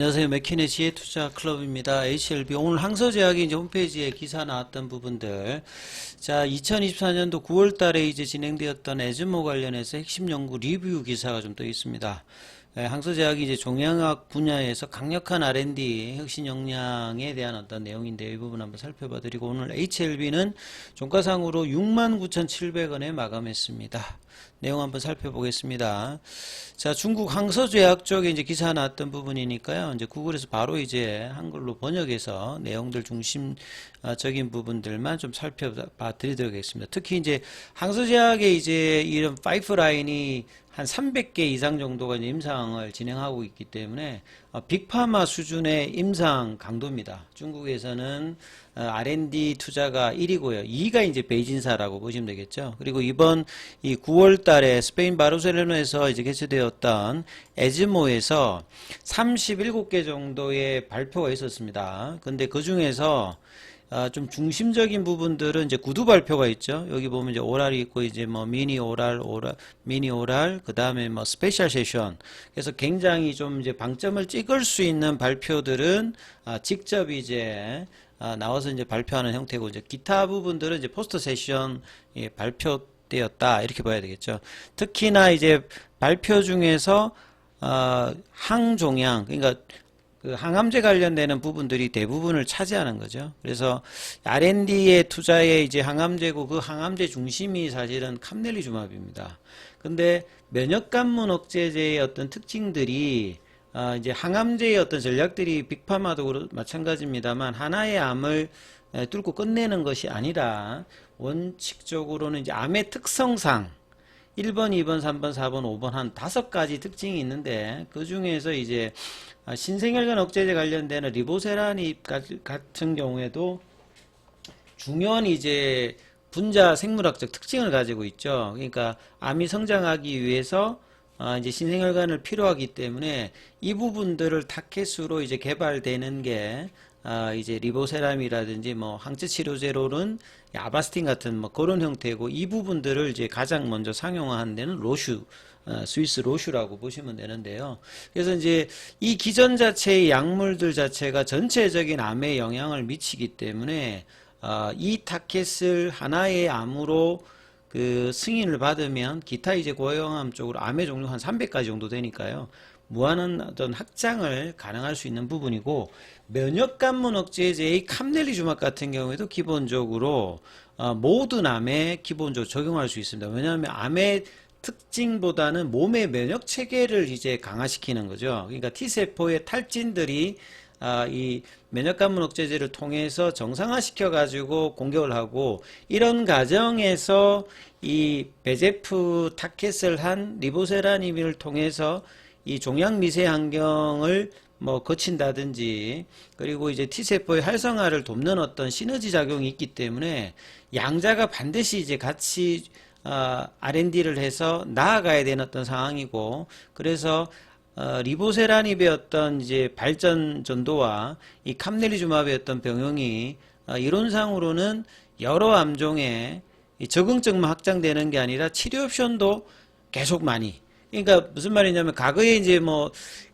안녕하세요. 맥킨의 지혜투자클럽입니다. HLB. 오늘 항서제약이 이제 홈페이지에 기사 나왔던 부분들. 자, 2024년도 9월 달에 이제 진행되었던 에즈모 관련해서 핵심 연구 리뷰 기사가 좀 떠 있습니다. 항서제약이 이제 종양학 분야에서 강력한 R&D 혁신 역량에 대한 어떤 내용인데 이 부분 한번 살펴봐 드리고, 오늘 HLB는 종가상으로 69,700원에 마감했습니다. 내용 한번 살펴보겠습니다. 자, 중국 항서제약 쪽에 이제 기사 나왔던 부분이니까요. 이제 구글에서 바로 이제 한글로 번역해서 내용들 중심적인 부분들만 좀 살펴봐 드리도록 하겠습니다. 특히 이제 항서제약의 이제 이런 파이프라인이 한 300개 이상 정도가 이제 임상을 진행하고 있기 때문에 빅파마 수준의 임상 강도입니다. 중국에서는 R&D 투자가 1위고요. 2위가 이제 베이진사라고 보시면 되겠죠. 그리고 이번 이 9월 달에 스페인 바르셀로나에서 이제 개최되었던 에즈모에서 37개 정도의 발표가 있었습니다. 근데 그 중에서 좀 중심적인 부분들은 이제 구두 발표가 있죠. 여기 보면 이제 오랄이 있고, 이제 뭐 미니 오랄, 그 다음에 뭐 스페셜 세션. 그래서 굉장히 좀 이제 방점을 찍을 수 있는 발표들은 직접 이제 나와서 이제 발표하는 형태고, 이제 기타 부분들은 이제 포스터 세션 발표되었다, 이렇게 봐야 되겠죠. 특히나 이제 발표 중에서 항종양, 그러니까 그 항암제 관련되는 부분들이 대부분을 차지하는 거죠. 그래서 R&D의 투자에 이제 항암제고, 그 항암제 중심이 사실은 캄넬리주마브입니다. 근데 면역관문 억제제의 어떤 특징들이 이제 항암제의 어떤 전략들이 빅파마도 마찬가지입니다만, 하나의 암을 뚫고 끝내는 것이 아니라 원칙적으로는 이제 암의 특성상 1번, 2번, 3번, 4번, 5번 한 5가지 특징이 있는데, 그 중에서 이제 신생혈관 억제제 관련되는 리보세라닙 같은 경우에도 중요한 이제 분자 생물학적 특징을 가지고 있죠. 그러니까 암이 성장하기 위해서 이제 신생혈관을 필요하기 때문에 이 부분들을 타켓으로 이제 개발되는 게 이제 리보세람이라든지 뭐 항체 치료제로는 아바스틴 같은 뭐 그런 형태고, 이 부분들을 이제 가장 먼저 상용화한 데는 로슈, 스위스 로슈라고 보시면 되는데요. 그래서 이제 이 기전 자체의 약물들 자체가 전체적인 암에 영향을 미치기 때문에 이 타켓을 하나의 암으로 그 승인을 받으면 기타 이제 고형암 쪽으로 암의 종류가 한 300가지 정도 되니까요. 무한한 어떤 확장을 가능할 수 있는 부분이고, 면역관문 억제제의 캄넬리주막 같은 경우에도 기본적으로 모든 암에 기본적으로 적용할 수 있습니다. 왜냐하면 암의 특징보다는 몸의 면역 체계를 이제 강화시키는 거죠. 그러니까 T세포의 탈진들이 이 면역관문 억제제를 통해서 정상화시켜 가지고 공격을 하고, 이런 과정에서 이 베제프 타켓을 한 리보세라닙을 통해서 이 종양 미세 환경을 뭐 거친다든지, 그리고 이제 T세포의 활성화를 돕는 어떤 시너지 작용이 있기 때문에 양자가 반드시 이제 같이 R&D를 해서 나아가야 되는 어떤 상황이고, 그래서 리보세라닙의 어떤 이제 발전 전도와 이 캄넬리주마브의 어떤 병용이 이론상으로는 여러 암종에 적응증만 확장되는 게 아니라 치료 옵션도 계속 많이. 그러니까 무슨 말이냐면, 과거에 이제 뭐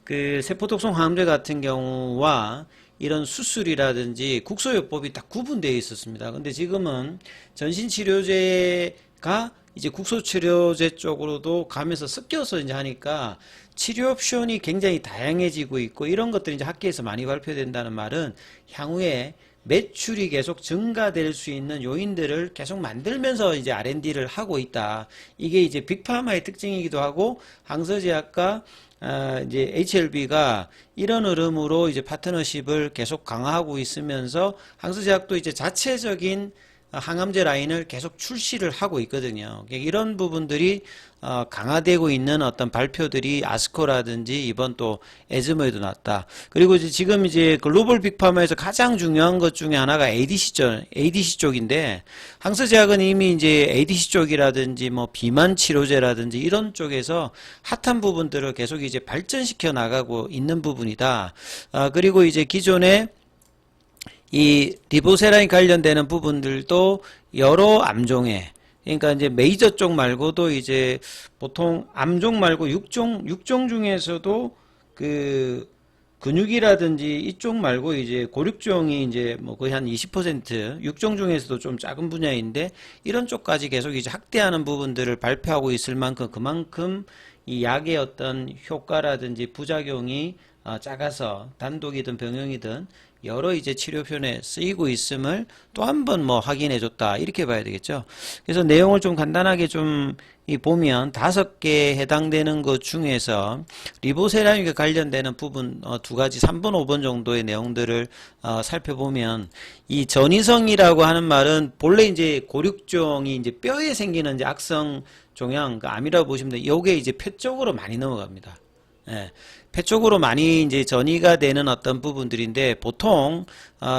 그 세포독성 항암제 같은 경우와 이런 수술이라든지 국소요법이 딱 구분되어 있었습니다. 근데 지금은 전신치료제가 이제 국소치료제 쪽으로도 가면서 섞여서 이제 하니까 치료 옵션이 굉장히 다양해지고 있고, 이런 것들이 이제 학계에서 많이 발표된다는 말은 향후에 매출이 계속 증가될 수 있는 요인들을 계속 만들면서 이제 R&D를 하고 있다. 이게 이제 빅파마의 특징이기도 하고, 항서제약과 이제 HLB가 이런 흐름으로 이제 파트너십을 계속 강화하고 있으면서, 항서제약도 이제 자체적인 항암제 라인을 계속 출시를 하고 있거든요. 이런 부분들이 강화되고 있는 어떤 발표들이 아스코라든지 이번 또 에즈모에도 났다. 그리고 이제 지금 이제 글로벌 빅파마에서 가장 중요한 것 중에 하나가 ADC 쪽인데, 항서제약은 이미 이제 ADC 쪽이라든지 뭐 비만 치료제라든지 이런 쪽에서 핫한 부분들을 계속 이제 발전시켜 나가고 있는 부분이다. 그리고 이제 기존에 이 리보세라인 관련되는 부분들도 여러 암종에, 그러니까 이제 메이저 쪽 말고도 이제 보통 암종 말고 육종 중에서도 그 근육이라든지 이쪽 말고 이제 고육종이 이제 뭐 거의 한 20%, 육종 중에서도 좀 작은 분야인데 이런 쪽까지 계속 이제 확대하는 부분들을 발표하고 있을 만큼 그만큼 이 약의 어떤 효과라든지 부작용이 작아서 단독이든 병용이든 여러 이제 치료편에 쓰이고 있음을 또 한 번 뭐 확인해 줬다 이렇게 봐야 되겠죠. 그래서 내용을 좀 간단하게 좀 보면 5개 해당되는 것 중에서 리보세라믹에 관련되는 부분 2가지 3번 5번 정도의 내용들을 살펴보면 이 전이성이라고 하는 말은 본래 이제 고육종이 이제 뼈에 생기는 이제 악성 종양 그 암이라고 보시면 돼요. 요게 이제 폐 쪽으로 많이 넘어갑니다. 예, 폐 쪽으로 많이 이제 전이가 되는 어떤 부분들인데 보통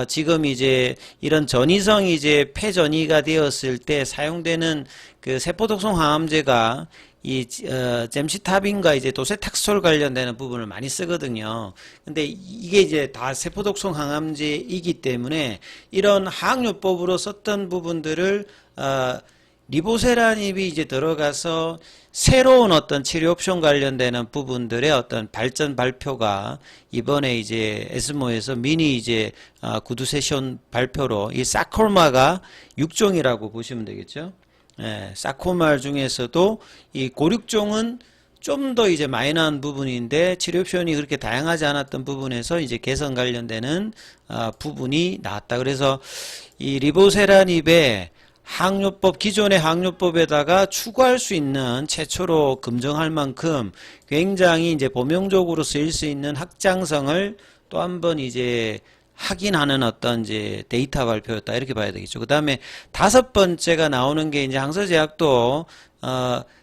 지금 이제 이런 전이성이 이제 폐 전이가 되었을 때 사용되는 그 세포독성 항암제가 이 잼시타빈과 이제 도세탁솔 관련되는 부분을 많이 쓰거든요. 근데 이게 이제 다 세포독성 항암제이기 때문에 이런 항요법으로 썼던 부분들을 리보세라닙이 이제 들어가서 새로운 어떤 치료 옵션 관련되는 부분들의 어떤 발전 발표가 이번에 이제 에스모에서 미니 이제 구두 세션 발표로 이 사콜마가 6종이라고 보시면 되겠죠. 예, 사콜마 중에서도 이 고육종은 좀 더 이제 마이너한 부분인데 치료 옵션이 그렇게 다양하지 않았던 부분에서 이제 개선 관련되는 부분이 나왔다. 그래서 이 리보세라닙의 항요법, 기존의 항요법에다가 추가할 수 있는 최초로 검증할 만큼 굉장히 이제 범용적으로 쓰일 수 있는 확장성을 또 한 번 이제 확인하는 어떤 이제 데이터 발표였다. 이렇게 봐야 되겠죠. 그 다음에 5번째가 나오는 게 이제 항서제약도,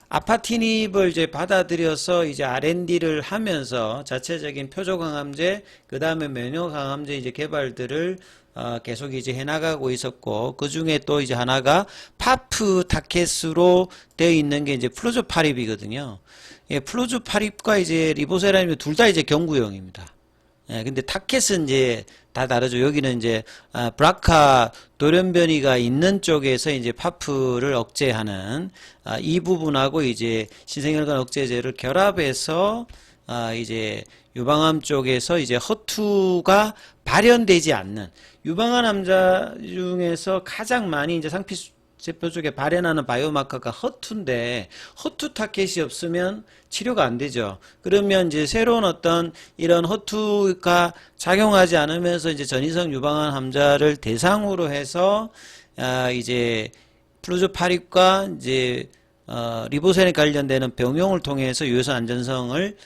아파티닙을 이제 받아들여서 이제 R&D를 하면서 자체적인 표적항암제, 그 다음에 면역항암제 이제 개발들을 계속 이제 해나가고 있었고, 그 중에 또 이제 하나가 파프 타켓으로 되어 있는 게 이제 플로조파립이거든요. 예, 플로조파립과 이제 리보세라닙 둘 다 이제 경구용입니다. 예, 근데 타켓은 이제 다 다르죠. 여기는 이제 브라카 돌연변이가 있는 쪽에서 이제 파프를 억제하는 이 부분하고 이제 신생혈관 억제제를 결합해서 이제 유방암 쪽에서 이제 허투가 발현되지 않는 유방암 남자 중에서 가장 많이 이제 상피세포 쪽에 발현하는 바이오마커가 허투인데 허투 타켓이 없으면 치료가 안 되죠. 그러면 이제 새로운 어떤 이런 허투가 작용하지 않으면서 이제 전이성 유방암 환자를 대상으로 해서 이제 플루조파립과 이제 리보센에 관련되는 병용을 통해서 유효성 안전성을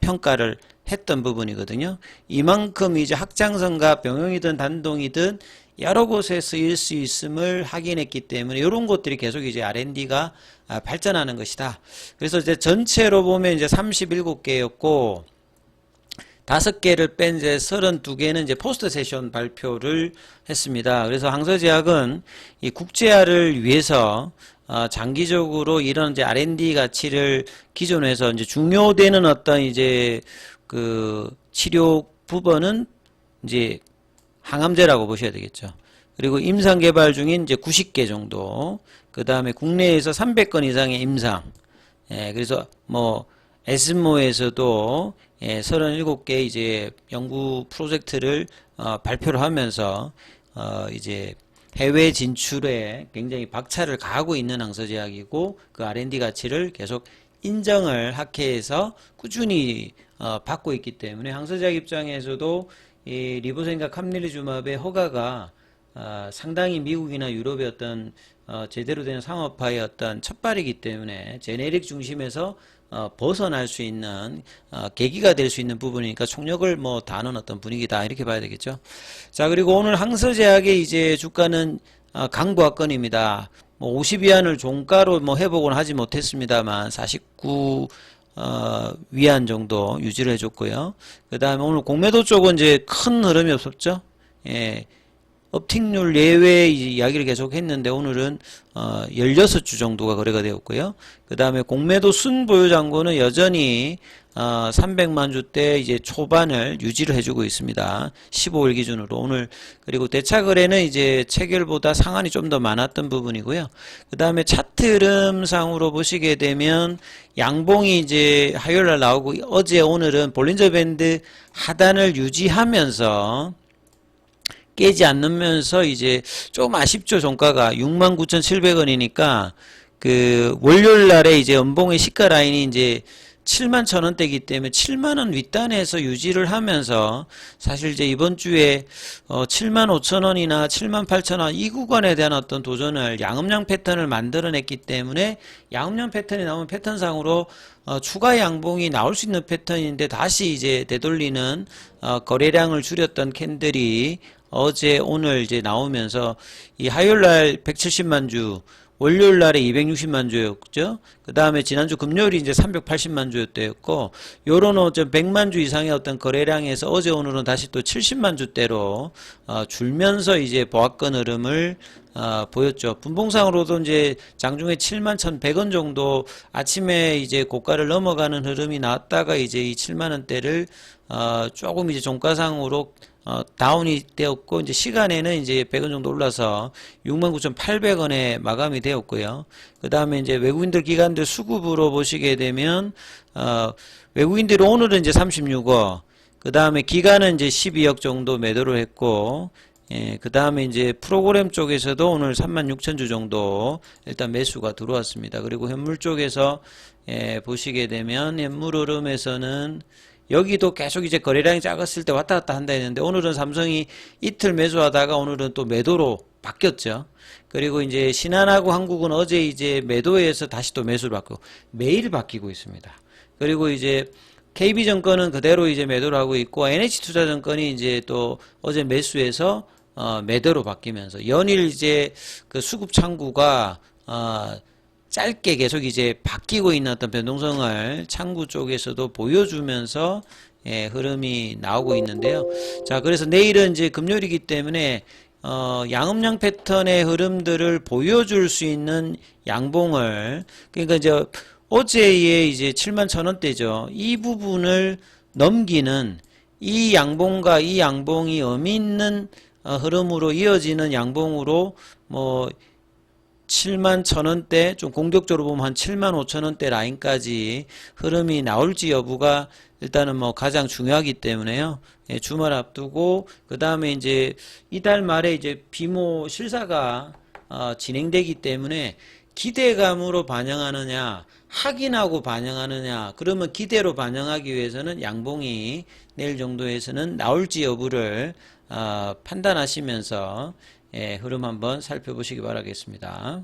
평가를 했던 부분이거든요. 이만큼 이제 확장성과 병용이든 단동이든 여러 곳에 쓰일 수 있음을 확인했기 때문에 이런 것들이 계속 이제 R&D가 발전하는 것이다. 그래서 이제 전체로 보면 이제 37개였고 5개를 뺀 이제 32개는 이제 포스트 세션 발표를 했습니다. 그래서 항서제약은 이 국제화를 위해서 장기적으로 이런 이제 R&D 가치를 기존으로 해서 이제 중요되는 어떤 이제 그 치료 부분은 이제 항암제라고 보셔야 되겠죠. 그리고 임상 개발 중인 이제 90개 정도, 그 다음에 국내에서 300건 이상의 임상, 예, 그래서 뭐 에스모에서도 37개 이제 연구 프로젝트를 발표를 하면서 이제 해외 진출에 굉장히 박차를 가하고 있는 항서제약이고 그 R&D 가치를 계속 인정을 학회에서 꾸준히 받고 있기 때문에 항서제약 입장에서도 이 리보센과 캄릴리주맙의 허가가 상당히 미국이나 유럽의 어떤 제대로 된 상업화의 어떤 첫발이기 때문에 제네릭 중심에서 벗어날 수 있는 계기가 될 수 있는 부분이니까 총력을 뭐 다하는 어떤 분위기다 이렇게 봐야 되겠죠. 자, 그리고 오늘 항서제약의 이제 주가는 강보합권입니다. 뭐 50위안을 종가로 뭐 회복은 하지 못했습니다만 49 위안 정도 유지를 해줬고요. 그 다음에 오늘 공매도 쪽은 이제 큰 흐름이 없었죠. 예. 업틱률 예외 이야기를 계속 했는데 오늘은 16주 정도가 거래가 되었고요. 그 다음에 공매도 순보유 잔고는 여전히 300만 주대 이제 초반을 유지를 해주고 있습니다. 15일 기준으로 오늘. 그리고 대차 거래는 이제 체결보다 상한이 좀 더 많았던 부분이고요. 그 다음에 차트 흐름상으로 보시게 되면 양봉이 이제 화요일 날 나오고, 어제 오늘은 볼린저 밴드 하단을 유지하면서 깨지 않으면서 이제 좀 아쉽죠. 종가가 69,700원이니까 그 월요일 날에 이제 연봉의 시가 라인이 이제 71,000원대이기 때문에 7만원 윗단에서 유지를 하면서 사실 이제 이번 주에 75,000원이나 78,000원 이 구간에 대한 어떤 도전을 양음양 패턴을 만들어냈기 때문에, 양음양 패턴이 나오면 패턴상으로 추가 양봉이 나올 수 있는 패턴인데, 다시 이제 되돌리는 거래량을 줄였던 캔들이 어제 오늘 이제 나오면서 이 화요일날 170만 주, 월요일 날에 260만 주였죠. 그 다음에 지난주 금요일이 이제 380만 주였대였고, 요런 100만 주 이상의 어떤 거래량에서 어제 오늘은 다시 또 70만 주대로 줄면서 이제 보합권 흐름을 보였죠. 분봉상으로도 이제 장중에 71,100원 정도 아침에 이제 고가를 넘어가는 흐름이 나왔다가 이제 이 7만원대를 조금 이제 종가상으로 다운이 되었고, 이제 시간에는 이제 100원 정도 올라서 69,800원에 마감이 되었고요. 그 다음에 이제 외국인들 기관들 수급으로 보시게 되면, 외국인들이 오늘은 이제 36억, 그 다음에 기관은 이제 12억 정도 매도를 했고, 예, 그 다음에 이제 프로그램 쪽에서도 오늘 36,000주 정도 일단 매수가 들어왔습니다. 그리고 현물 쪽에서 보시게 되면 현물 흐름에서는 여기도 계속 이제 거래량이 작았을 때 왔다 갔다 한다 했는데, 오늘은 삼성이 이틀 매수하다가 오늘은 또 매도로 바뀌었죠. 그리고 이제 신한하고 한국은 어제 이제 매도에서 다시 또 매수를 바꾸고 매일 바뀌고 있습니다. 그리고 이제 KB증권은 그대로 이제 매도를 하고 있고, NH투자증권이 이제 또 어제 매수해서 매도로 바뀌면서 연일 이제 그 수급 창구가 짧게 계속 이제 바뀌고 있는 어떤 변동성을 창구 쪽에서도 보여주면서 흐름이 나오고 있는데요. 자, 그래서 내일은 이제 금요일이기 때문에 양음양 패턴의 흐름들을 보여줄 수 있는 양봉을, 그러니까 이제 어제의 이제 71,000원대죠. 이 부분을 넘기는 이 양봉과 이 양봉이 의미 있는 흐름으로 이어지는 양봉으로 71,000원대, 좀 공격적으로 보면 한 75,000원대 라인까지 흐름이 나올지 여부가 일단은 가장 중요하기 때문에요. 예, 주말 앞두고, 그 다음에 이제 이달 말에 이제 비모 실사가 진행되기 때문에 기대감으로 반영하느냐, 확인하고 반영하느냐, 그러면 기대로 반영하기 위해서는 양봉이 내일 정도에서는 나올지 여부를 판단하시면서 흐름 한번 살펴보시기 바라겠습니다.